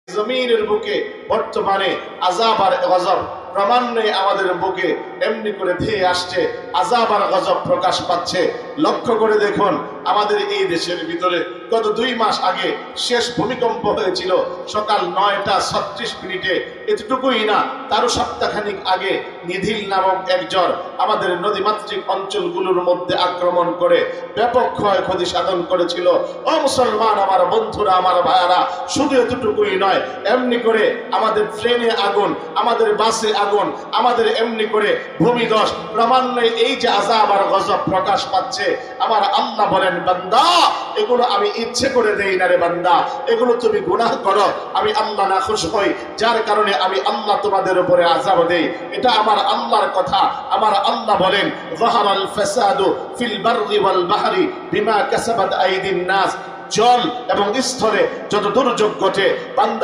জমিনের বুকে বর্তমানে আযাব আর গজব ক্রমান্বয়ে আমাদের বুকে এমনি করে ধেয়ে আসছে, আযাব আর গজব প্রকাশ পাচ্ছে। লক্ষ্য করে দেখুন, আমাদের এই দেশের ভিতরে গত 2 মাস আগে শেষ ভূমিকম্প হয়েছিল সকাল 9টা 36 মিনিটে। এতটুকুই না, তারও সপ্তাহখানিক আগে নিধিল নামক এক জ্বর আমাদের নদীমাতৃক অঞ্চলগুলোর মধ্যে আক্রমণ করে ব্যাপক ক্ষয়ক্ষতি সাধন করেছিল। ও মুসলমান আমার বন্ধুরা, আমার ভাইয়ারা, শুধু এতটুকুই নয়, এমনি করে আমাদের ট্রেনে আগুন, আমাদের বাসে আগুন, আমাদের এমনি করে ভূমিধস ক্রমান্বয়ে এই যে আযাব আর গজব প্রকাশ পাচ্ছে, আমার আল্লাহ বলেন, বান্দা এগুলো আমি ইচ্ছে করে দেই না রে বান্দা, এগুলো তুমি গুনাহ করো, আমি আল্লাহ নাখুশ হই, যার কারণে আমি আল্লাহ তোমাদের উপরে আযাব দেই। এটা আমার আল্লাহর কথা। আমার আল্লাহ বলেন, যাহারাল ফাসাদু ফিল বাররি ওয়াল বাহরি বিমা কাসাবাত আইদিন নাস। জল এবং স্থলে যত দুর্যোগ ঘটে, বান্দা